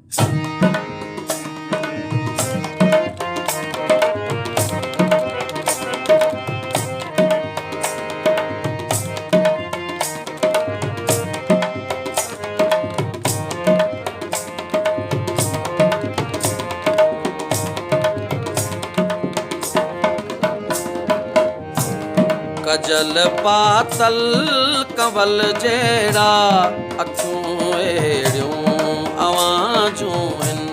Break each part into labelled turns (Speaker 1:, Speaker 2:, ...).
Speaker 1: Causal पातल कंवल जहिड़ा अखियूं अहिड़ियूं आवाज़ूं आहिनि।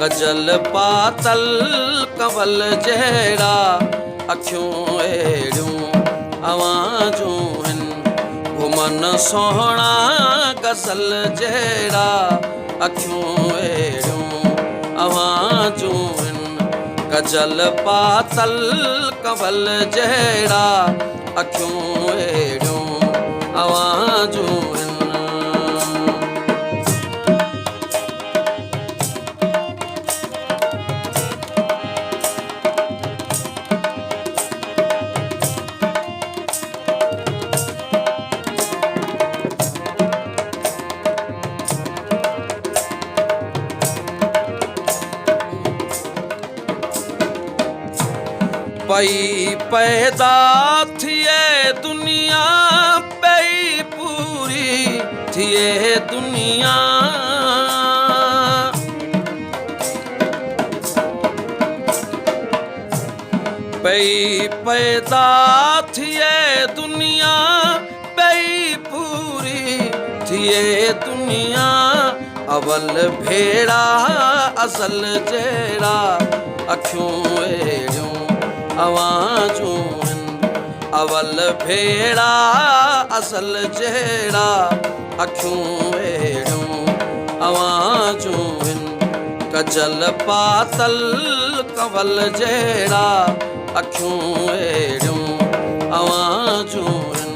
Speaker 1: कजल पातल कंवल जहिड़ा अखियूं अहिड़ियूं आवाज़ूं आहिनि। घुमन सोहणा गज़ल जहिड़ा अखियूं अहिड़ियूं आवाज़ूं आहिनि। कजल पातल कंवल जहिड़ा अखियूं अहिड़ियूं आवाज़ूं आहिनि। पई पैदा थिए दुनिया पई पूरी थिए दुनिया। पई पैदा थिए दुनिया पई पूरी थिए दुनिया। अवल भेड़ा असल जहिड़ा अखियूं अहिड़ियूं आवाज़ूं आहिनि। अवल भेड़ा असल जहिड़ा अखियूं अहिड़ियूं आवाज़ूं आहिनि। कजल पातल कंवल जहिड़ा अखियूं अहिड़ियूं आवाज़ूं आहिनि।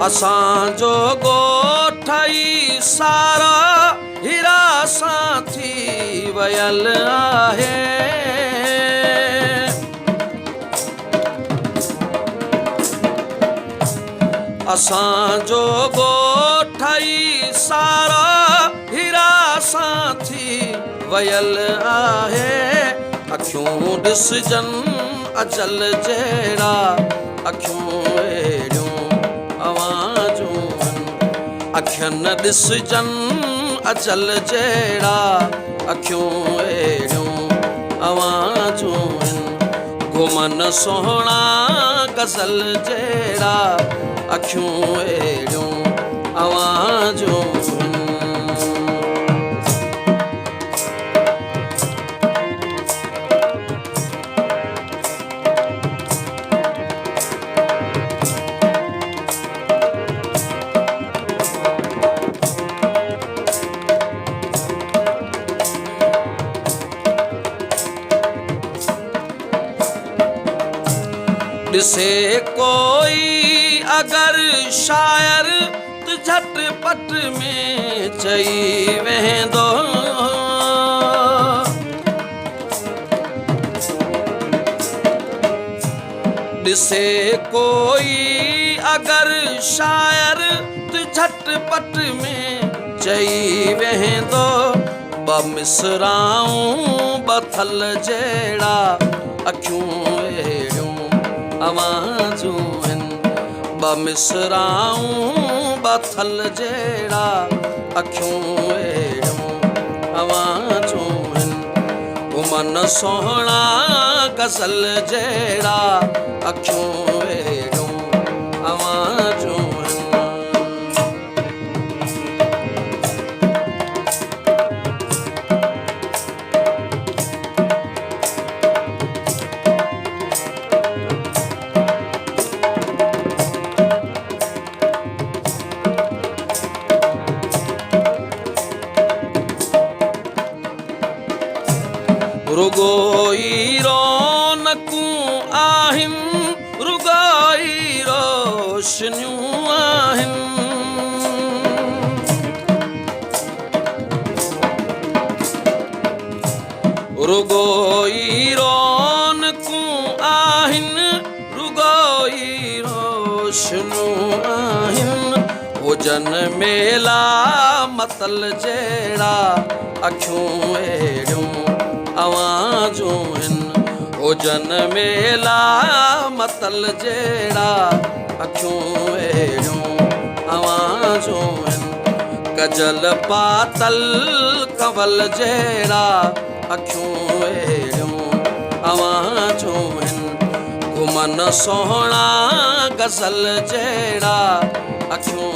Speaker 1: असांजो ॻोठई सारा हीरा सां थी वयल आहे। असांजो ॻोठई सारा हीरा सां थी वयल आहे। अखियूं ॾिसजनि अजल जहिड़ा अखियूं अहिड़ियूं आवाज़ूं आहिनि। अखियुनि ॾिसजनि अजल जहिड़ा अखियूं अहिड़ियूं आवाज़ूं आहिनि। घुमन सोहणा गज़ल जहिड़ा अखियूं अहिड़ियूं आवाज़ूं आहिनि। ॾिसे कोई अगर शायर त झटपट में चई वेंदो। ॾिसे कोई अगर शायर त झटपट में चई वेंदो। ॿ मिसराऊं ॿ थल जहिड़ा अखियूं अहिड़ियूं आवाज़ूं आहिनि। ॿ मिसराऊं ॿ थल जहिड़ा अखियूं अहिड़ियूं आवाज़ूं आहिनि। घुमन सोहणा गज़ल जहिड़ा अखियूं अहिड़ियूं आवाज़ूं आहिनि। रुगोई रौनकूं आहिनि रुग रोशनियूं आहिनि। रुगोई रौनकूं आहिनि, रुगोई रोशनियूं आहिनि। हुजनि मेला मतल जहिड़ा, अखियूं अहिड़ियूं आवाज़ूं आहिनि। हुजनि मेला मतल जहिड़ा, अखियूं अहिड़ियूं आवाज़ूं आहिनि। कजल पातल कंवल जहिड़ा, अखियूं अहिड़ियूं आवाज़ूं आहिनि। घुमन सोहणा गज़ल जहिड़ा, अखियूं